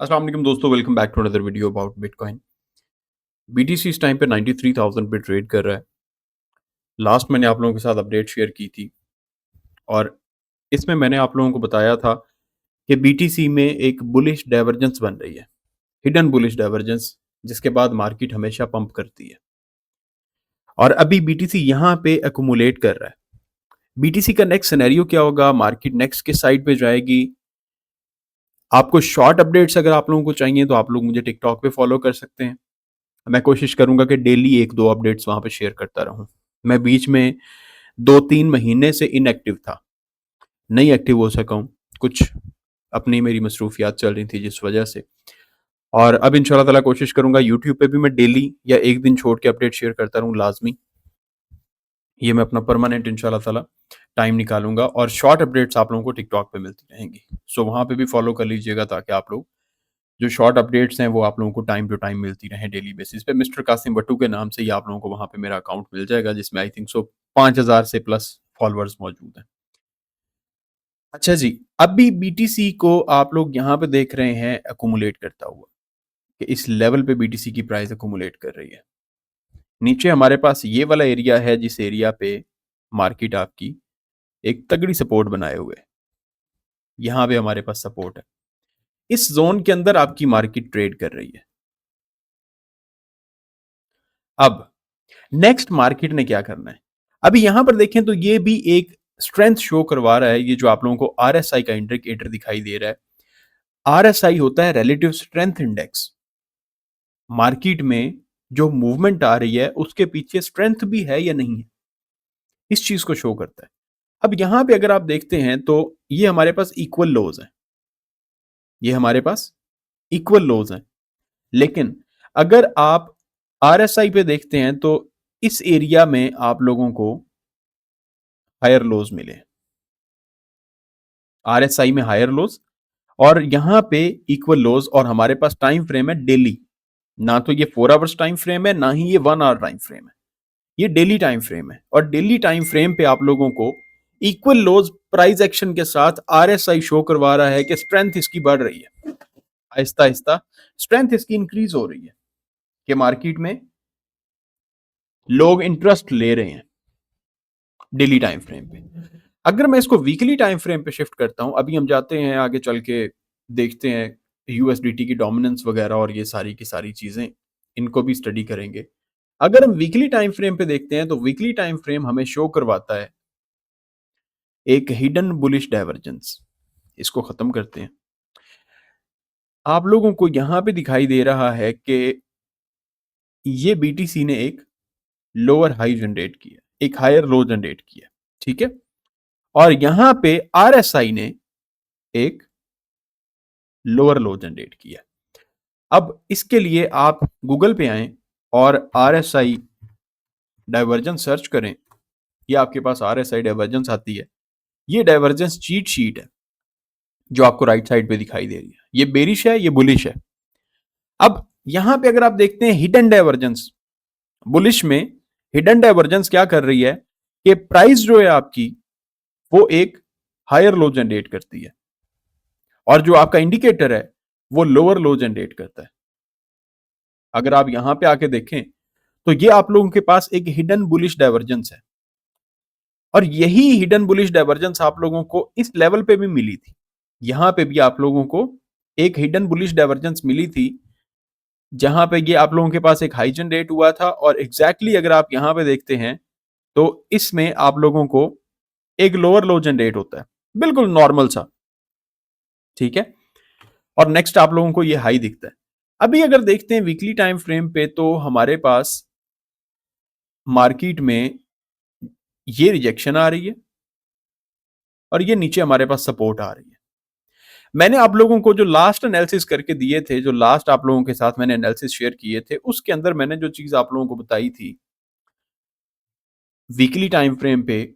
अस्सलाम वालेकुम दोस्तों, welcome back to another video about bitcoin. BTC इस टाइम पे 93,000 पे ट्रेड कर रहा है। लास्ट मैंने आप लोगों के साथ अपडेट शेयर की थी और इसमें मैंने आप लोगों को बताया था कि बीटीसी में एक बुलिश डाइवर्जेंस बन रही है, हिडन बुलिश डाइवर्जेंस, जिसके बाद मार्केट हमेशा पंप करती है और अभी बीटीसी यहाँ पे अकुमुलेट कर रहा है। बीटीसी का नेक्स्ट सिनेरियो क्या होगा, मार्केट नेक्स्ट किस साइड पे जाएगी? आपको शॉर्ट अपडेट्स अगर आप लोगों को चाहिए तो आप लोग मुझे टिकटॉक पे फॉलो कर सकते हैं। मैं कोशिश करूंगा कि डेली 1-2 अपडेट्स वहाँ पे शेयर करता रहूँ। मैं बीच में 2-3 महीने से इनएक्टिव था, नहीं एक्टिव हो सका हूँ, कुछ अपनी मेरी मसरूफियात चल रही थी जिस वजह से। और अब इंशाल्लाह ताला कोशिश करूंगा यूट्यूब पे भी मैं डेली या एक दिन छोड़ के अपडेट शेयर करता रहूँ लाजमी। ये मैं अपना परमानेंट इंशाल्लाह ताला टाइम निकालूंगा और शॉर्ट अपडेट्स आप लोगों को टिकटॉक पे मिलती रहेंगी। सो वहाँ पे भी फॉलो कर लीजिएगा ताकि आप लोग जो शॉर्ट अपडेट्स हैं वो आप लोगों को टाइम टू टाइम मिलती रहें डेली बेसिस पे। मिस्टर कासिम बट्टू के नाम से ही आप लोगों को वहाँ पे मेरा अकाउंट मिल जाएगा जिसमें आई थिंक सो 5,000 से प्लस फॉलोअर्स मौजूद हैं। अच्छा जी, अभी बीटीसी को आप लोग यहाँ पे देख रहे हैं अकुमुलेट करता हुआ कि इस लेवल पे बीटीसी की प्राइस अकुमुलेट कर रही है। नीचे हमारे पास ये वाला एरिया है जिस एरिया पे मार्केट आपकी एक तगड़ी सपोर्ट बनाए हुए है। यहाँ पे हमारे पास सपोर्ट है, इस जोन के अंदर आपकी मार्केट ट्रेड कर रही है। अब नेक्स्ट मार्केट ने क्या करना है? अभी यहां पर देखें तो ये भी एक स्ट्रेंथ शो करवा रहा है। ये जो आप लोगों को आरएसआई का इंडिकेटर दिखाई दे रहा है, आरएसआई होता है रिलेटिव स्ट्रेंथ इंडेक्स। मार्केट में जो मूवमेंट आ रही है उसके पीछे स्ट्रेंथ भी है या नहीं है, इस चीज को शो करता है। अब यहां पे अगर आप देखते हैं तो ये हमारे पास इक्वल लोज हैं, ये हमारे पास इक्वल लोज हैं। लेकिन अगर आप आरएसआई पे देखते हैं तो इस एरिया में आप लोगों को हायर लोज मिले, आरएसआई में हायर लोज और यहां पे इक्वल लोज। और हमारे पास टाइम फ्रेम है डेली, ना तो ये 4 आवर्स टाइम फ्रेम है ना ही ये 1 आवर टाइम फ्रेम है, ये डेली टाइम फ्रेम है। और डेली टाइम फ्रेम पे आप लोगों को इक्वल लोज प्राइस एक्शन के साथ आरएसआई शो करवा रहा है कि स्ट्रेंथ इसकी बढ़ रही है, आहिस्ता आहिस्ता स्ट्रेंथ इसकी इंक्रीज हो रही है कि मार्केट में लोग इंटरेस्ट ले रहे हैं डेली टाइम फ्रेम पे। अगर मैं इसको वीकली टाइम फ्रेम पे शिफ्ट करता हूं, अभी हम जाते हैं आगे चल के देखते हैं यूएसडीटी की डोमिनेंस वगैरह और ये सारी की सारी चीजें, इनको भी स्टडी करेंगे। अगर हम वीकली टाइम फ्रेम पे देखते हैं तो वीकली टाइम फ्रेम हमें शो करवाता है एक हिडन बुलिश डाइवर्जेंस। इसको खत्म करते हैं। आप लोगों को यहां पे दिखाई दे रहा है कि ये बीटीसी ने एक लोअर हाई जनरेट किया, एक हायर लो जनरेट किया, ठीक है। और यहां पे आरएसआई ने एक लोअर लो जनरेट किया। अब इसके लिए आप गूगल पे आएं और आरएसआई डाइवर्जेंस सर्च करें। ये आपके पास आरएसआई डाइवर्जेंस आती है, ये डाइवर्जेंस चीट शीट है जो आपको राइट साइड पे दिखाई दे रही है। ये बेरिश है, ये बुलिश है। अब यहां पे अगर आप देखते हैं हिडन डाइवर्जेंस, बुलिश में हिडन डाइवर्जेंस क्या कर रही है कि प्राइस जो है आपकी वो एक हायर लो जनरेट करती है और जो आपका इंडिकेटर है वो लोअर लो जनरेट करता है। अगर आप यहां पे आके देखें तो ये आप लोगों के पास एक हिडन बुलिश डाइवर्जेंस है और यही हिडन बुलिश डाइवर्जेंस आप लोगों को इस लेवल पे भी मिली थी। यहां पे भी आप लोगों को एक हिडन बुलिश डाइवर्जेंस मिली थी जहां पे ये आप लोगों के पास एक हाई जनरेट हुआ था और एग्जैक्टली अगर आप यहां पे देखते हैं तो इसमें आप लोगों को एक लोअर लो जनरेट होता है, बिल्कुल नॉर्मल सा, ठीक है। और नेक्स्ट आप लोगों को ये हाई दिखता है। अभी अगर देखते हैं वीकली टाइम फ्रेम पे तो हमारे पास मार्केट में ये रिजेक्शन आ रही है और ये नीचे हमारे पास सपोर्ट आ रही है। मैंने आप लोगों को जो लास्ट एनालिसिस करके दिए थे, जो लास्ट आप लोगों के साथ मैंने एनालिसिस शेयर किए थे, उसके अंदर मैंने जो चीज आप लोगों को बताई थी वीकली टाइम फ्रेम पे,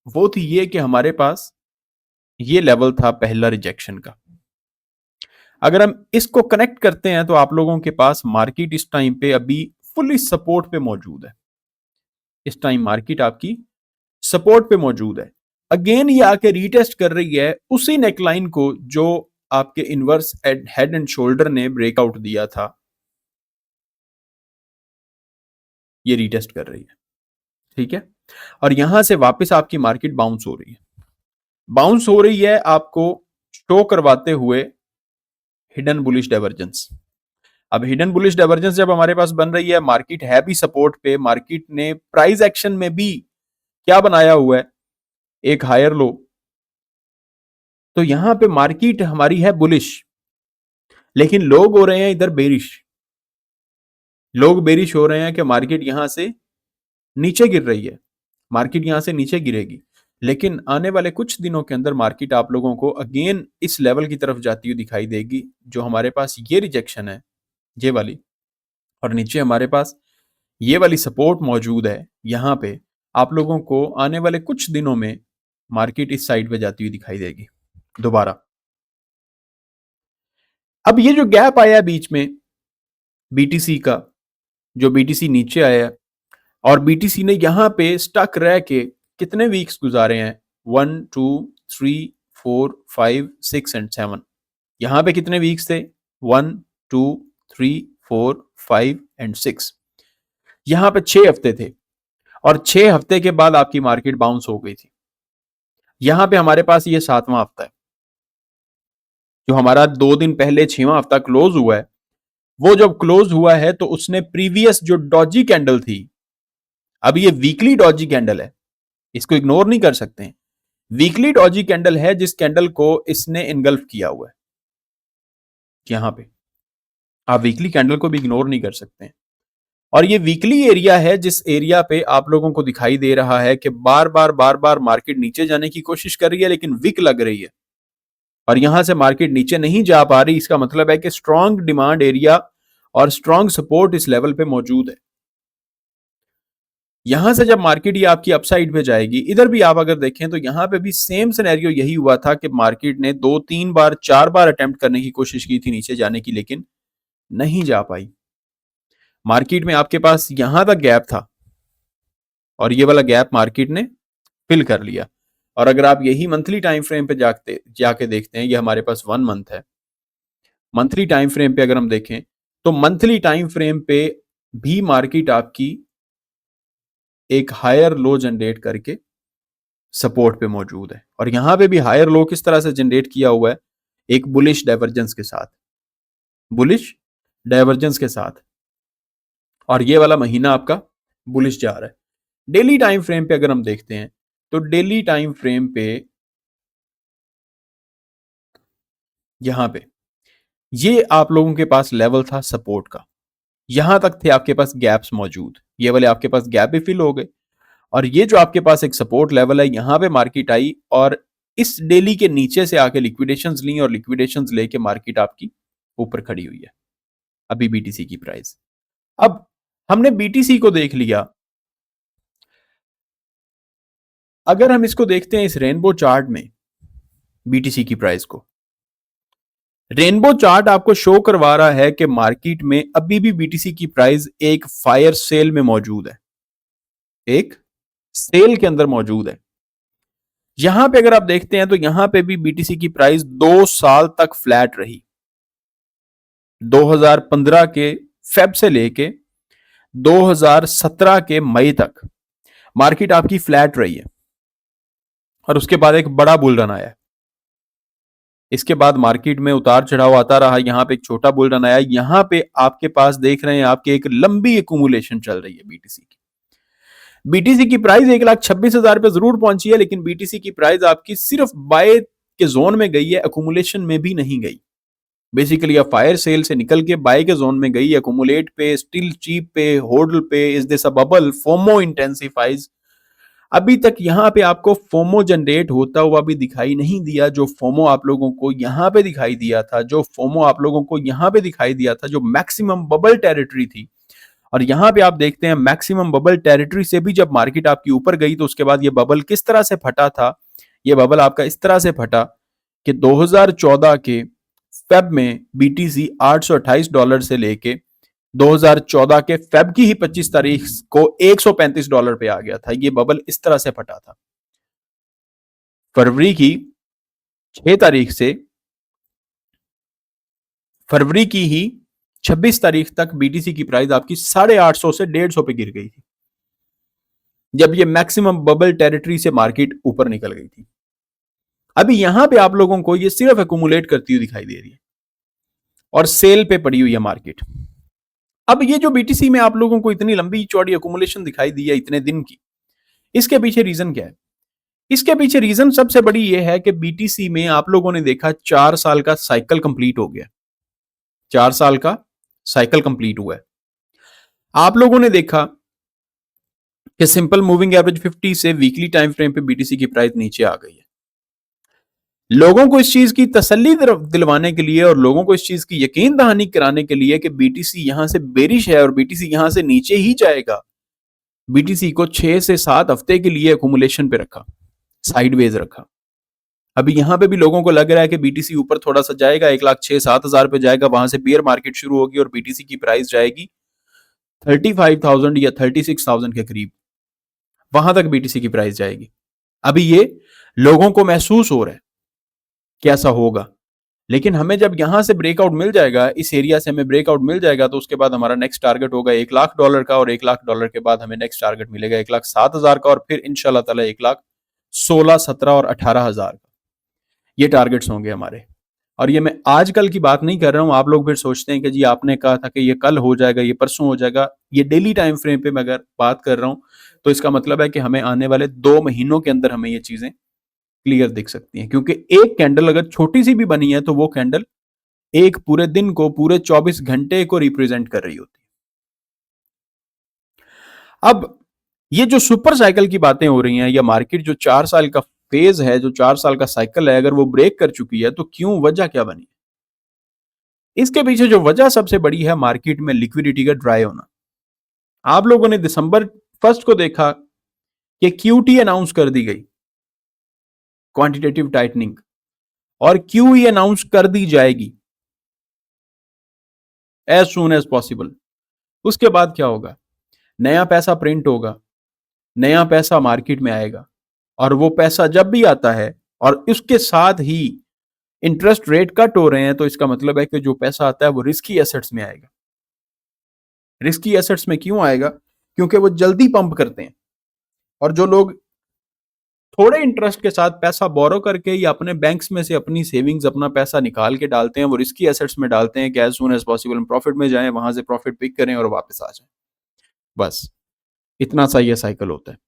वो थी ये कि हमारे पास ये लेवल था पहला रिजेक्शन का। अगर हम इसको कनेक्ट करते हैं तो आप लोगों के पास मार्केट इस टाइम पे अभी फुली सपोर्ट पे मौजूद है। इस टाइम मार्केट आपकी सपोर्ट पे मौजूद है। अगेन ये आके रीटेस्ट कर रही है उसी नेकलाइन को जो आपके इनवर्स हेड एंड शोल्डर ने ब्रेकआउट दिया था, ये रीटेस्ट कर रही है, ठीक है। और यहां से वापस आपकी मार्केट बाउंस हो रही है, बाउंस हो रही है आपको शो करवाते हुए हिडन बुलिश डाइवर्जेंस। अब हिडन बुलिश डाइवर्जेंस जब हमारे पास बन रही है, मार्केट है भी सपोर्ट पे, मार्केट ने प्राइस एक्शन में भी क्या बनाया हुआ है, एक हायर लो, तो यहां पे मार्केट हमारी है बुलिश, लेकिन लोग हो रहे हैं इधर बेरिश। लोग बेरिश हो रहे हैं कि मार्केट यहां से नीचे गिर रही है, मार्केट यहां से नीचे गिरेगी, लेकिन आने वाले कुछ दिनों के अंदर मार्केट आप लोगों को अगेन इस लेवल की तरफ जाती हुई दिखाई देगी, जो हमारे पास ये रिजेक्शन है, ये वाली, और नीचे हमारे पास ये वाली सपोर्ट मौजूद है। यहां पे आप लोगों को आने वाले कुछ दिनों में मार्केट इस साइड पे जाती हुई दिखाई देगी दोबारा। अब ये जो गैप आया बीच में बीटीसी का, जो बीटीसी नीचे आया और बीटीसी ने यहां पे स्टक रह के कितने वीक्स गुजारे हैं, 1 2 3 4 5 6 एंड 7, यहां पे कितने वीक्स थे, 1 2 3 4 5 एंड 6, यहां पे 6 हफ्ते थे, और 6 हफ्ते के बाद आपकी मार्केट बाउंस हो गई थी। यहां पे हमारे पास ये 7वां हफ्ता है, जो हमारा 2 दिन पहले 6वां हफ्ता क्लोज हुआ है, वो जब क्लोज हुआ है तो उसने प्रीवियस जो डॉजी कैंडल थी, अब ये वीकली डॉजी कैंडल है, इसको इग्नोर नहीं कर सकते हैं, वीकली डॉजी कैंडल है जिस कैंडल को इसने इनगल्फ किया हुआ है यहां पे, आप वीकली कैंडल को भी इग्नोर नहीं कर सकते हैं। और ये वीकली एरिया है जिस एरिया पे आप लोगों को दिखाई दे रहा है कि बार बार मार्केट नीचे जाने की कोशिश कर रही है, लेकिन विक लग रही है, और यहां से मार्केट नीचे नहीं जा पा रही। इसका मतलब है कि स्ट्रॉन्ग डिमांड एरिया और स्ट्रॉन्ग सपोर्ट इस लेवल पे मौजूद है। यहां से जब मार्केट ये आपकी अपसाइड पे जाएगी, इधर भी आप अगर देखें तो यहां पे भी सेम सिनेरियो यही हुआ था कि मार्केट ने 2 3 बार 4 बार अटेम्प्ट करने की कोशिश की थी नीचे जाने की, लेकिन नहीं जा पाई। मार्केट में आपके पास यहां तक गैप था और ये वाला गैप मार्केट ने फिल कर लिया। और अगर आप यही मंथली टाइम फ्रेम पे जाके देखते हैं, ये हमारे पास 1 मंथ है, मंथली टाइम फ्रेम पे अगर हम देखें तो मंथली टाइम फ्रेम पे भी मार्केट आपकी एक हायर लो जनरेट करके सपोर्ट पे मौजूद है, और यहां पे भी हायर लो किस तरह से जनरेट किया हुआ है, एक बुलिश डाइवर्जेंस के साथ, बुलिश डाइवर्जेंस के साथ, और ये वाला महीना आपका बुलिश जा रहा है। डेली टाइम फ्रेम पे अगर हम देखते हैं तो डेली टाइम फ्रेम पे यहां पे ये आप लोगों के पास लेवल था सपोर्ट का, यहां तक थे आपके पास गैप्स मौजूद, ये वाले आपके पास गैप भी फिल हो गए, और ये जो आपके पास एक सपोर्ट लेवल है, यहां पे मार्केट आई और इस डेली के नीचे से आके लिक्विडेशंस ली, और लिक्विडेशंस लेके मार्केट आपकी ऊपर खड़ी हुई है अभी बीटीसी की प्राइस। अब हमने बीटीसी को देख लिया, अगर हम इसको देखते हैं इस रेनबो चार्ट में बीटीसी की प्राइस को, रेनबो चार्ट आपको शो करवा रहा है कि मार्केट में अभी भी बीटीसी की प्राइस एक फायर सेल में मौजूद है, एक सेल के अंदर मौजूद है। यहां पे अगर आप देखते हैं तो यहां पे भी बीटीसी की प्राइस 2 साल तक फ्लैट रही, 2015 के फेब से लेके 2017 के मई तक मार्केट आपकी फ्लैट रही है, और उसके बाद एक बड़ा बुल रन आया, इसके बाद मार्केट में उतार चढ़ाव आता रहा, यहां पे एक छोटा बुल रन आया, यहां पे आपके पास देख रहे हैं आपके एक लंबी एक्यूमुलेशन चल रही है बीटीसी की। बीटीसी की प्राइस 1,26,000 पे जरूर पहुंची है, लेकिन बीटीसी की प्राइस आपकी सिर्फ बाय के जोन में गई है, एक्यूमुलेशन में भी नहीं गई। बेसिकली अब फायर सेल से निकल के बाय के जोन में गई, एक्यूमुलेट पे, स्टिल चीप पे, होल्ड पे, is this a bubble, FOMO intensifies. अभी तक यहां पे आपको फोमो जनरेट होता हुआ भी दिखाई नहीं दिया, जो फोमो आप लोगों को यहां पे दिखाई दिया था, जो फोमो आप लोगों को यहां पे दिखाई दिया था, जो मैक्सिमम बबल टेरिटरी थी। और यहां पे आप देखते हैं मैक्सिमम बबल टेरिटरी से भी जब मार्केट आपकी ऊपर गई तो उसके बाद ये बबल किस तरह से फटा था, ये बबल आपका इस तरह से फटा कि 2014 के फेब में बीटीसी $828 से लेके 2014 के फेब की ही 25 तारीख को $135 पे आ गया था। ये बबल इस तरह से फटा था। फरवरी की 6 तारीख से फरवरी की ही 26 तारीख तक बीटीसी की प्राइस आपकी 850 से 150 पे गिर गई थी, जब ये मैक्सिमम बबल टेरिटरी से मार्केट ऊपर निकल गई थी। अभी यहां पे आप लोगों को ये सिर्फ एक्यूमुलेट करती हुई दिखाई दे रही है और सेल पे पड़ी हुई है मार्केट। अब ये जो बीटीसी में आप लोगों को इतनी लंबी चौड़ी एक्यूमुलेशन दिखाई दी है इतने दिन की, इसके पीछे रीजन क्या है? इसके पीछे रीजन सबसे बड़ी ये है कि बीटीसी में आप लोगों ने देखा 4 साल का साइकिल कंप्लीट हो गया, 4 साल का साइकिल कंप्लीट हुआ है। आप लोगों ने देखा कि सिंपल मूविंग एवरेज 50 से वीकली टाइम फ्रेम पे बीटीसी की प्राइस नीचे आ गई है। लोगों को इस चीज की तसल्ली दिलवाने के लिए और लोगों को इस चीज की यकीन दहानी कराने के लिए कि बीटीसी यहां से बेरिश है और बीटीसी यहां से नीचे ही जाएगा, बीटीसी को 6 से 7 हफ्ते के लिए अकोमुलेशन पे रखा, साइडवेज रखा। अभी यहां पे भी लोगों को लग रहा है कि बीटीसी ऊपर थोड़ा सा जाएगा, 1,06,000-7,000 पे जाएगा, वहां से बेयर मार्केट शुरू होगी और बीटीसी की प्राइस जाएगी 35,000 या 36,000 के करीब, वहां तक बीटीसी की प्राइस जाएगी। अभी ये लोगों को महसूस हो रहा है कैसा होगा, लेकिन हमें जब यहां से ब्रेकआउट मिल जाएगा, इस एरिया से हमें ब्रेकआउट मिल जाएगा, तो उसके बाद हमारा नेक्स्ट टारगेट होगा $1,00,000 का, और $1,00,000 के बाद हमें नेक्स्ट टारगेट मिलेगा 1,07,000 का, और फिर इंशाल्लाह ताला 1,16,000, 17,000 और 18,000 का, ये टारगेट्स होंगे हमारे। और ये मैं आजकल की बात नहीं कर रहा हूं, आप लोग फिर सोचते हैं कि जी आपने कहा था कि ये कल हो जाएगा, ये परसों हो जाएगा। ये डेली टाइम फ्रेम पे मैं अगर बात कर रहा हूं तो इसका मतलब है कि हमें आने वाले 2 महीनों के अंदर हमें ये चीजें क्लियर दिख सकती हैं, क्योंकि एक कैंडल अगर छोटी सी भी बनी है तो वो कैंडल एक पूरे दिन को, पूरे 24 घंटे को रिप्रेजेंट कर रही होती है। अब ये जो सुपर साइकिल की बातें हो रही हैं, या मार्केट जो 4 साल का फेज है, जो 4 साल का साइकिल है, अगर वो ब्रेक कर चुकी है तो क्यों, वजह क्या बनी? इसके पीछे जो वजह सबसे बड़ी है, मार्केट में लिक्विडिटी का ड्राई होना। आप लोगों ने दिसंबर 1 को देखा कि क्यूटी अनाउंस कर दी गई, क्वांटिटेटिव टाइटनिंग, और क्यूई अनाउंस कर दी जाएगी एज सून एज पॉसिबल। उसके बाद क्या होगा? नया पैसा प्रिंट होगा, नया पैसा मार्केट में आएगा, और वो पैसा जब भी आता है और उसके साथ ही इंटरेस्ट रेट कट हो रहे हैं, तो इसका मतलब है कि जो पैसा आता है वो रिस्की एसेट्स में आएगा। रिस्की एसेट्स में क्यों आएगा? क्योंकि वो जल्दी पंप करते हैं, और जो लोग थोड़े इंटरेस्ट के साथ पैसा बोरो करके या अपने बैंक्स में से अपनी सेविंग्स, अपना पैसा निकाल के डालते हैं, वो रिस्की एसेट्स में डालते हैं कि as soon as possible profit में जाएं, वहां से प्रॉफिट पिक करें और वापस आ जाएं। बस इतना सा ये साइकिल होता है।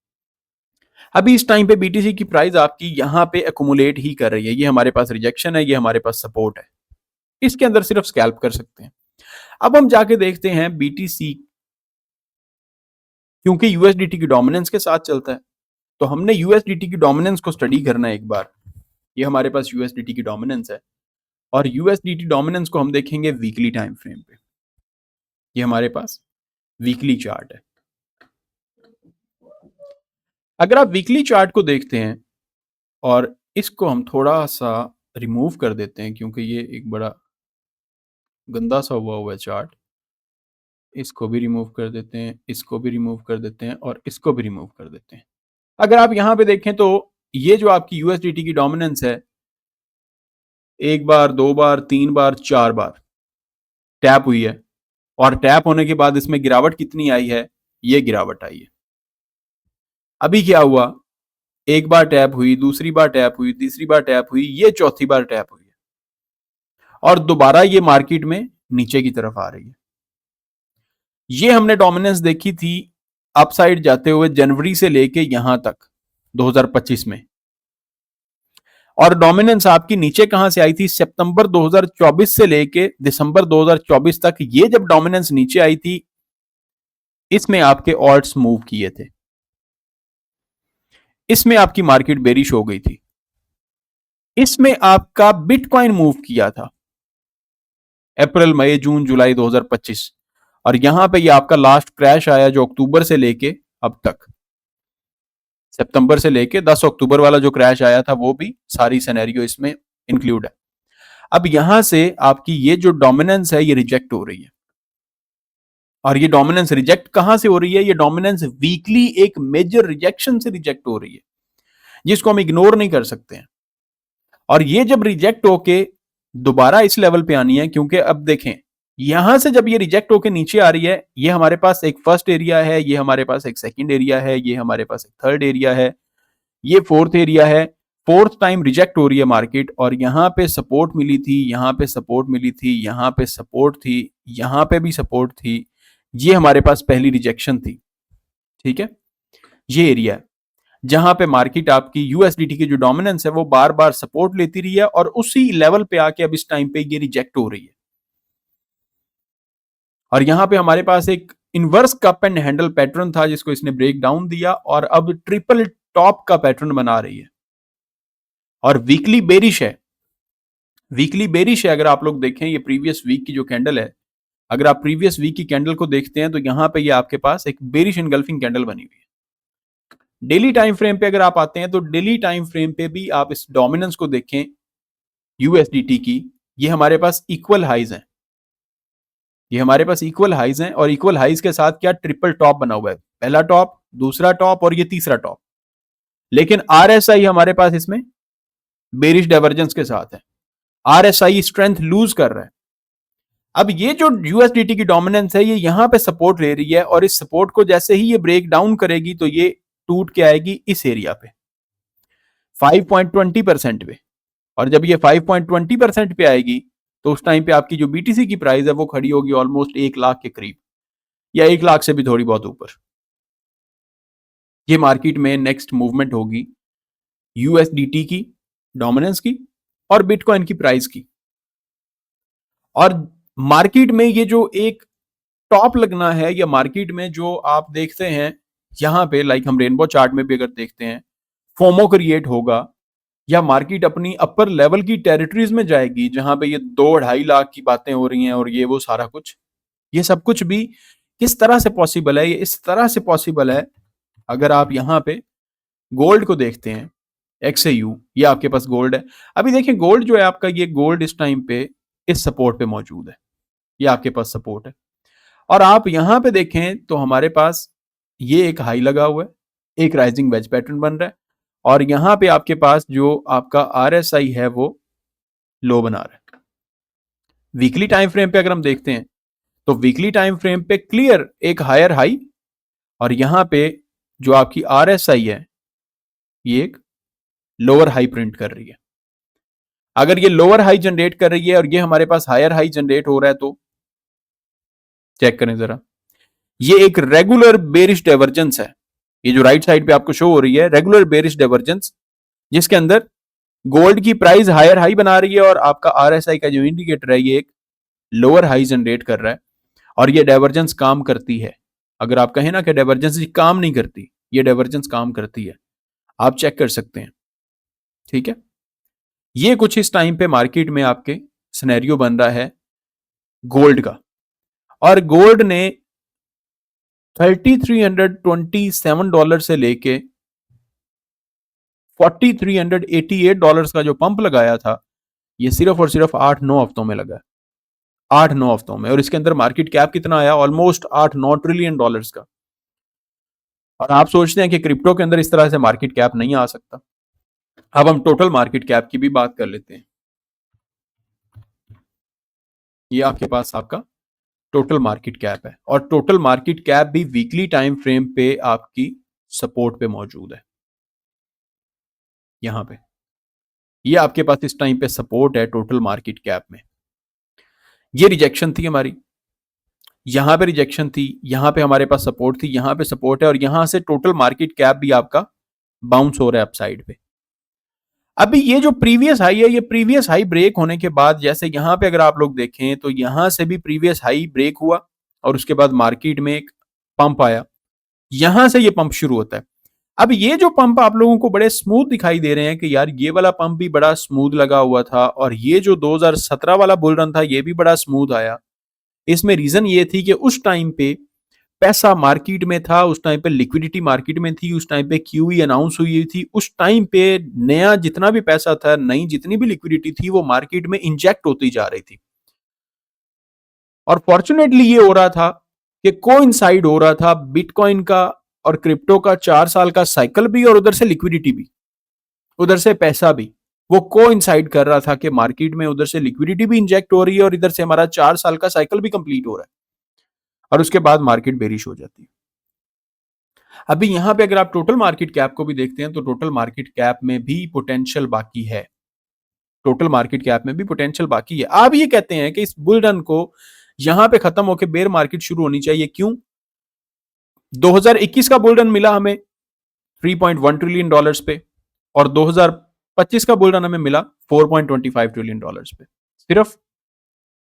अभी इस टाइम पे बीटीसी की प्राइस आपकी यहां पे अकोमुलेट ही कर रही है। ये हमारे पास रिजेक्शन है, ये हमारे पास सपोर्ट है, इसके अंदर सिर्फ स्कैल्प कर सकते हैं। अब हम जाके देखते हैं बीटीसी, क्योंकि यूएसडीटी की डोमिनेंस के साथ चलता है, तो हमने यूएसडीटी की डोमिनेंस को स्टडी करना है एक बार। ये हमारे पास यूएसडीटी की डोमिनेंस है, और यूएसडीटी डोमिनेंस को हम देखेंगे वीकली टाइम फ्रेम पे। ये हमारे पास वीकली चार्ट है। अगर आप वीकली चार्ट को देखते हैं, और इसको हम थोड़ा सा रिमूव कर देते हैं, क्योंकि ये एक बड़ा गंदा सा हुआ है चार्ट, इसको भी रिमूव कर देते हैं, इसको भी रिमूव कर देते हैं, और इसको भी रिमूव कर देते हैं। अगर आप यहां पे देखें तो ये जो आपकी यूएसडीटी की डोमिनेंस है, 1 बार, 2 बार, 3 बार, 4 बार टैप हुई है, और टैप होने के बाद इसमें गिरावट कितनी आई है? ये गिरावट आई है। अभी क्या हुआ? 1 बार टैप हुई, दूसरी बार टैप हुई, तीसरी बार टैप हुई, ये चौथी बार टैप हुई है, और दोबारा ये मार्केट में नीचे की तरफ आ रही है। ये हमने डोमिनेंस देखी थी अपसाइड जाते हुए जनवरी से लेके यहां तक 2025 में, और डोमिनेंस आपकी नीचे कहां से आई थी? सितंबर 2024 से लेके दिसंबर 2024 तक। ये जब डोमिनेंस नीचे आई थी, इसमें आपके ऑल्ट्स मूव किए थे, इसमें आपकी मार्केट बेरिश हो गई थी, इसमें आपका बिटकॉइन मूव किया था अप्रैल, मई, जून, जुलाई 2025, और यहां पे ये आपका लास्ट क्रैश आया जो अक्टूबर से लेके अब तक, सितंबर से लेके 10 अक्टूबर वाला जो क्रैश आया था, वो भी सारी सिनेरियो इसमें इंक्लूड है। अब यहां से आपकी ये जो डोमिनेंस है ये रिजेक्ट हो रही है, और ये डोमिनेंस रिजेक्ट कहां से हो रही है? ये डोमिनेंस वीकली एक मेजर रिजेक्शन से रिजेक्ट हो रही है, जिसको हम इग्नोर नहीं कर सकते हैं। और ये जब रिजेक्ट होके दोबारा इस लेवल पे आनी है, क्योंकि अब देखें यहां से जब ये रिजेक्ट होकर नीचे आ रही है, ये हमारे पास एक फर्स्ट एरिया है, ये हमारे पास एक सेकंड एरिया है, ये हमारे पास एक थर्ड एरिया है, ये फोर्थ एरिया है। फोर्थ टाइम रिजेक्ट हो रही है मार्केट, और यहां पे सपोर्ट मिली थी, यहां पे सपोर्ट मिली थी, यहां पे सपोर्ट थी, यहां पे भी सपोर्ट थी, ये हमारे पास पहली रिजेक्शन थी। ठीक है, ये एरिया है जहां पे मार्केट आपकी यूएसडीटी की जो डोमिनेंस है वो बार बार सपोर्ट लेती रही है, और उसी लेवल पे आके अब इस टाइम पे ये रिजेक्ट हो रही है। और यहां पे हमारे पास एक inverse cup and handle pattern था जिसको इसने ब्रेक डाउन दिया, और अब ट्रिपल टॉप का पैटर्न बना रही है, और वीकली बेरिश है। वीकली बेरिश है, अगर आप लोग देखें ये प्रीवियस वीक की जो कैंडल है, अगर आप प्रीवियस वीक की कैंडल को देखते हैं तो यहां पे ये आपके पास एक बेरिश इनगल्फिंग कैंडल बनी हुई है। डेली टाइम फ्रेम पे अगर आप आते हैं तो डेली टाइम फ्रेम पे भी आप इस डोमिनेंस को देखें यूएसडीटी की, ये हमारे पास इक्वल हाइज हैं, ये हमारे पास इक्वल हाइज हैं, और इक्वल हाइज के साथ क्या ट्रिपल टॉप बना हुआ है, पहला टॉप, दूसरा टॉप और ये तीसरा टॉप। लेकिन आरएसआई हमारे पास इसमें बेरिश डाइवर्जेंस के साथ है, आरएसआई स्ट्रेंथ लूज कर रहा है। अब ये जो यूएसडीटी की डोमिनेंस है ये यहां पे सपोर्ट ले रही है, और इस सपोर्ट को जैसे ही ये ब्रेक डाउन करेगी तो ये टूट के आएगी इस एरिया पे 5.20% पे, और जब ये 5.20% पे आएगी तो उस टाइम पे आपकी जो बीटीसी की प्राइस है वो खड़ी होगी ऑलमोस्ट 1 लाख के करीब, या 1 लाख से भी थोड़ी बहुत ऊपर। ये मार्केट में नेक्स्ट मूवमेंट होगी यूएसडीटी की डोमिनेंस की और बिटकॉइन की प्राइस की। और मार्केट में ये जो एक टॉप लगना है, या मार्केट में जो आप देखते हैं यहां पे, लाइक हम रेनबो चार्ट में भी अगर देखते हैं, फोमो क्रिएट होगा, या मार्केट अपनी अपर लेवल की टेरिटरीज में जाएगी जहां पे ये 2-2.5 लाख की बातें हो रही हैं, और ये वो सारा कुछ, ये सब कुछ भी किस तरह से पॉसिबल है, ये इस तरह से पॉसिबल है। अगर आप यहाँ पे गोल्ड को देखते हैं, XAU, ये आपके पास गोल्ड है। अभी देखिए गोल्ड जो है आपका, ये गोल्ड इस टाइम पे इस सपोर्ट पे मौजूद है, ये आपके पास सपोर्ट है। और आप यहां पे देखें तो हमारे पास ये एक हाई लगा हुआ है, एक राइजिंग वेज पैटर्न बन रहा है, और यहां पे आपके पास जो आपका RSI है वो लो बना रहा है। वीकली टाइम फ्रेम पे अगर हम देखते हैं तो वीकली टाइम फ्रेम पे क्लियर एक हायर हाई, और यहां पे जो आपकी RSI है ये एक लोअर हाई प्रिंट कर रही है। अगर ये लोअर हाई जनरेट कर रही है और ये हमारे पास हायर हाई जनरेट हो रहा है तो चेक करें जरा, ये एक रेगुलर बेरिश डाइवर्जेंस है। ये जो राइट साइड पे आपको शो हो रही है रेगुलर बेरिश डाइवर्जेंस, जिसके अंदर गोल्ड की प्राइस हायर हाई बना रही है, और आपका RSI का जो इंडिकेटर है ये एक लोअर हाई जनरेट कर रहा है, और ये डाइवर्जेंस काम करती है। अगर आप कहें ना कि डाइवर्जेंस काम नहीं करती, ये डाइवर्जेंस काम करती है, आप चेक कर सकते हैं। ठीक है, ये कुछ इस टाइम पे मार्केट में आपके सिनेरियो बन रहा है गोल्ड का, और गोल्ड ने $3,327 से लेके $4,388 का जो पंप लगाया था, ये सिर्फ और सिर्फ 8-9 हफ्तों में लगा, 8-9 हफ्तों में। और इसके अंदर मार्केट कैप कितना आया, ऑलमोस्ट $8-9 ट्रिलियन का। और आप सोचते हैं कि क्रिप्टो के अंदर इस तरह से मार्केट कैप नहीं आ सकता। अब हम टोटल मार्केट कैप की भी बात कर लेते हैं। ये आपके पास आपका टोटल मार्केट कैप है, और टोटल मार्केट कैप भी वीकली टाइम फ्रेम पे आपकी सपोर्ट पे मौजूद है। यहां पे ये आपके पास इस टाइम पे सपोर्ट है टोटल मार्केट कैप में। ये रिजेक्शन थी हमारी, यहां पे रिजेक्शन थी, यहां पे हमारे पास सपोर्ट थी, यहां पे सपोर्ट है, और यहां से टोटल मार्केट कैप भी आपका बाउंस हो रहा है अपसाइड पे। अभी ये जो प्रीवियस हाई है, ये प्रीवियस हाई ब्रेक होने के बाद, जैसे यहां पे अगर आप लोग देखें तो यहां से भी प्रीवियस हाई ब्रेक हुआ, और उसके बाद मार्केट में एक पंप आया, यहां से ये पंप शुरू होता है। अब ये जो पंप आप लोगों को बड़े स्मूथ दिखाई दे रहे हैं कि यार ये वाला पंप भी बड़ा स्मूथ लगा हुआ था, और ये जो 2017 वाला बुल रन था ये भी बड़ा स्मूथ आया। इसमें रीजन ये थी कि उस टाइम पे पैसा मार्केट में था, उस टाइम पे लिक्विडिटी मार्केट में थी, उस टाइम पे QE अनाउंस हुई थी, उस टाइम पे नया जितना भी पैसा था, नई जितनी भी लिक्विडिटी थी वो मार्केट में इंजेक्ट होती जा रही थी। और फॉर्चुनेटली ये हो रहा था कि कोइंसाइड हो रहा था बिटकॉइन का और क्रिप्टो का 4 साल का साइकिल भी, और उधर से लिक्विडिटी भी, उधर से पैसा भी। वो कोइंसाइड कर रहा था कि मार्केट में उधर से लिक्विडिटी भी इंजेक्ट हो रही है और इधर से हमारा 4 साल का साइकिल भी कंप्लीट हो रहा है और उसके बाद मार्केट बेरिश हो जाती है। अभी यहां पे अगर आप टोटल मार्केट कैप को भी देखते हैं तो टोटल मार्केट कैप में भी पोटेंशियल बाकी है। टोटल मार्केट कैप में भी पोटेंशियल बाकी है। आप ये कहते हैं कि इस बुल रन को यहां पे खत्म होकर बेयर मार्केट शुरू होनी चाहिए, क्यों? 2021 का बुल रन मिला हमें 3.1 ट्रिलियन डॉलर्स पे और 2025 का बुल रन हमें मिला 4.25 ट्रिलियन डॉलर्स पे। सिर्फ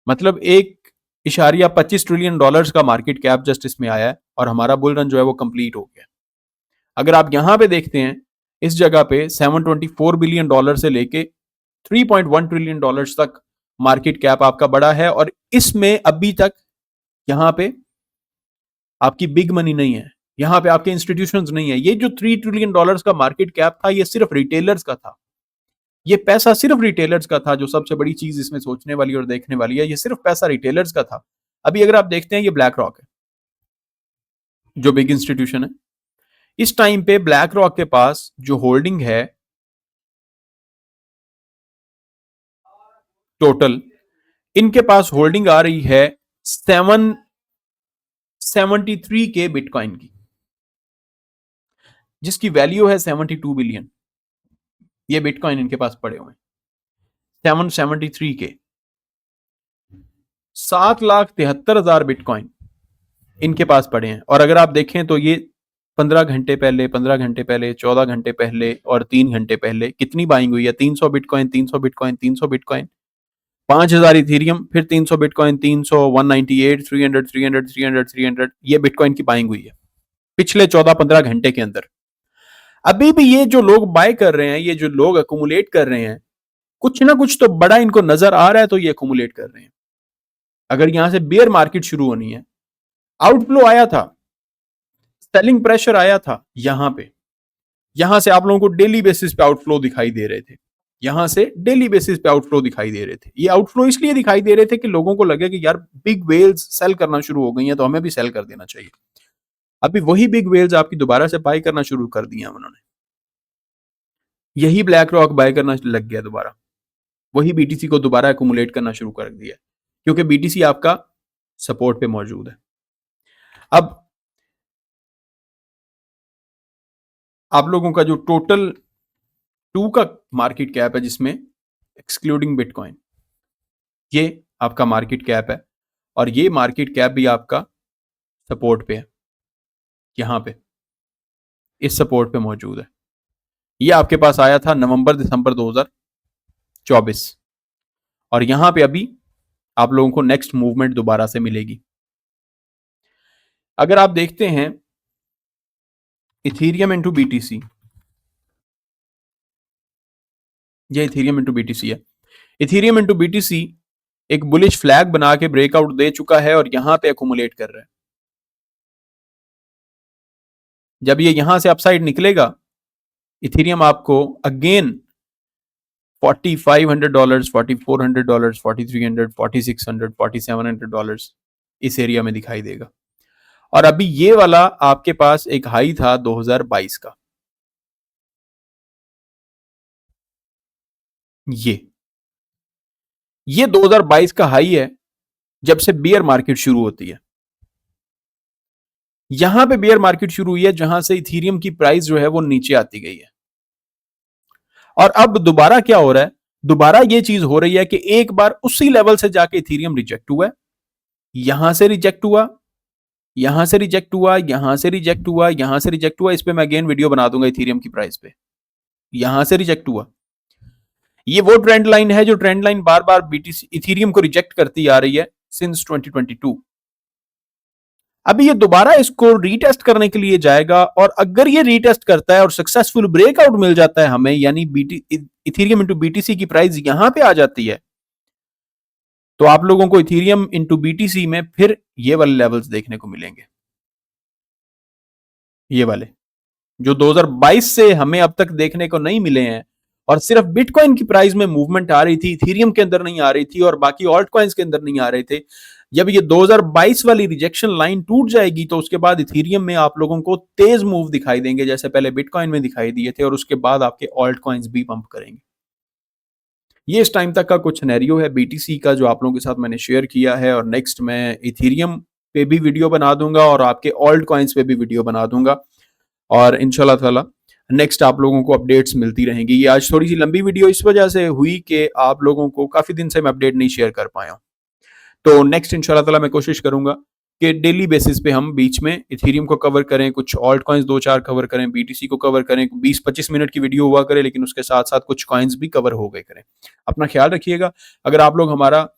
मतलब 1.25 ट्रिलियन डॉलर्स का मार्केट कैप जस्ट इसमें आया है और हमारा बुल रन जो है वो कंप्लीट हो गया। अगर आप यहां पे देखते हैं इस जगह पे 724 बिलियन डॉलर से लेके 3.1 ट्रिलियन डॉलर्स तक मार्केट कैप आपका बड़ा है और इसमें अभी तक यहां पे आपकी बिग मनी नहीं है, यहां पे आपके इंस्टीट्यूशंस नहीं है। ये जो 3 ट्रिलियन डॉलर्स का मार्केट कैप था ये सिर्फ रिटेलर्स का था। ये पैसा सिर्फ रिटेलर्स का था। जो सबसे बड़ी चीज इसमें सोचने वाली और देखने वाली है, ये सिर्फ पैसा रिटेलर्स का था। अभी अगर आप देखते हैं ये ब्लैक रॉक है जो बिग इंस्टीट्यूशन है। इस टाइम पे ब्लैक रॉक के पास जो होल्डिंग है टोटल, इनके पास होल्डिंग आ रही है 773 के बिटकॉइन की, जिसकी वैल्यू है 72 बिलियन। ये बिटकॉइन इनके पास पड़े हुए हैं 773 के, 7,73,000 बिटकॉइन इनके पास पड़े हैं। और अगर आप देखें तो ये 15 घंटे पहले, 15 घंटे पहले, 14 घंटे पहले और 3 घंटे पहले कितनी बाइंग हुई है? 300 बिटकॉइन, 300 बिटकॉइन, 300 बिटकॉइन, 5000 इथीरियम, फिर 300 बिटकॉइन, 300, 198, 300, 300, 300, 300, ये बिटकॉइन की बाइंग हुई है पिछले 14-15 घंटे के अंदर। अभी भी ये जो लोग बाय कर रहे हैं, ये जो लोग अकुमुलेट कर रहे हैं, कुछ ना कुछ तो बड़ा इनको नजर आ रहा है तो ये अकुमुलेट कर रहे हैं। अगर यहां से बेयर मार्केट शुरू होनी है, आउटफ्लो आया था, सेलिंग प्रेशर आया था यहां से आप लोगों को डेली बेसिस पे आउटफ्लो दिखाई दे रहे थे। यहां से डेली बेसिस पे आउटफ्लो दिखाई दे रहे थे। ये आउटफ्लो इसलिए दिखाई दे रहे थे कि लोगों को लगे कि यार बिग वेल्स सेल करना शुरू हो गई हैं तो हमें भी सेल कर देना चाहिए। अभी वही बिग वेल्स आपकी दोबारा से बाय करना शुरू कर दिया उन्होंने। यही ब्लैक रॉक बाय करना लग गया दोबारा, वही बीटीसी को दोबारा एकुमुलेट करना शुरू कर दिया क्योंकि बीटीसी आपका सपोर्ट पे मौजूद है। अब आप लोगों का जो टोटल 2 का मार्केट कैप है, जिसमें एक्सक्लूडिंग बिटकॉइन, ये आपका मार्केट कैप है और ये मार्केट कैप भी आपका सपोर्ट पे है, यहां पे इस सपोर्ट पे मौजूद है। ये आपके पास आया था नवंबर-दिसंबर 2024 और यहां पे अभी आप लोगों को नेक्स्ट मूवमेंट दोबारा से मिलेगी। अगर आप देखते हैं इथीरियम इनटू बीटीसी, ये इथीरियम इनटू बीटीसी है। इथीरियम इनटू बीटीसी एक बुलिश फ्लैग बना के ब्रेकआउट दे चुका है और यहां पे अकुमुलेट कर रहा है। जब ये यहां से अपसाइड निकलेगा, इथीरियम आपको अगेन $4,500, $4,400, $4,300, $4,600, $4,700 इस एरिया में दिखाई देगा। और अभी ये वाला आपके पास एक हाई था 2022 का, ये 2022 का हाई है जब से बियर मार्केट शुरू होती है। यहां पे बियर मार्केट शुरू हुई है जहां से इथीरियम की प्राइस जो है वो नीचे आती गई है। और अब दोबारा क्या हो रहा है? दोबारा ये चीज हो रही है कि एक बार उसी लेवल से जाके इथीरियम रिजेक्ट हुआ है, यहां से रिजेक्ट हुआ, यहां से रिजेक्ट हुआ, यहां से रिजेक्ट हुआ, यहां से रिजेक्ट हुआ। इस पे मैं अगेन वीडियो बना दूंगा इथीरियम की प्राइस पे। यहां से रिजेक्ट हुआ। ये वो ट्रेंड लाइन है जो ट्रेंड लाइन बार बार बीटीसी इथीरियम को रिजेक्ट करती आ रही है सिंस 2022। अभी ये दोबारा इसको रीटेस्ट करने के लिए जाएगा और अगर ये रीटेस्ट करता है और सक्सेसफुल ब्रेकआउट मिल जाता है हमें, यानी इथीरियम इंटू बीटीसी की प्राइस यहां पे आ जाती है, तो आप लोगों को इथीरियम इंटू बीटीसी में फिर ये वाले लेवल्स देखने को मिलेंगे। ये वाले जो 2022 से हमें अब तक देखने को नहीं मिले हैं और सिर्फ बिटकॉइन की प्राइस में मूवमेंट आ रही थी, इथीरियम के अंदर नहीं आ रही थी और बाकी ऑल्ट कॉइन्स के अंदर नहीं आ रहे थे। जब ये 2022 वाली रिजेक्शन लाइन टूट जाएगी तो उसके बाद इथीरियम में आप लोगों को तेज मूव दिखाई देंगे, जैसे पहले बिटकॉइन में दिखाई दिए थे, और उसके बाद आपके ऑल्ट कॉइन्स भी पंप करेंगे। ये इस टाइम तक का कुछ सिनेरियो है बीटीसी का जो आप लोगों के साथ मैंने शेयर किया है, और नेक्स्ट मैं इथेरियम पे भी वीडियो बना दूंगा और आपके ऑल्ट कॉइन्स पे भी वीडियो बना दूंगा, और इंशाल्लाह ताला नेक्स्ट आप लोगों को अपडेट्स मिलती रहेंगी। ये आज थोड़ी सी लंबी वीडियो इस वजह से हुई कि आप लोगों को काफी दिन से मैं अपडेट नहीं शेयर कर पाया हूँ। तो नेक्स्ट इंशाल्लाह ताला मैं कोशिश करूंगा कि डेली बेसिस पे हम बीच में इथेरियम को कवर करें, कुछ ऑल्ट कॉइन्स 2-4 कवर करें, बीटीसी को कवर करें, 20-25 मिनट की वीडियो हुआ करे, लेकिन उसके साथ-साथ कुछ कॉइन्स भी कवर हो गए करें। अपना ख्याल रखिएगा। अगर आप लोग हमारा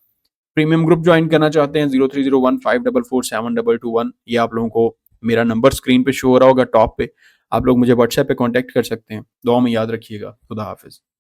प्रीमियम ग्रुप ज्वाइन करना चाहते हैं 0301544722 ये आप लोगों को मेरा नंबर स्क्रीन पे शो हो रहा होगा टॉप पे। आप लोग मुझे व्हाट्सएप पे कांटेक्ट कर सकते हैं। दुआ में याद रखिएगा। खुदा हाफिज़।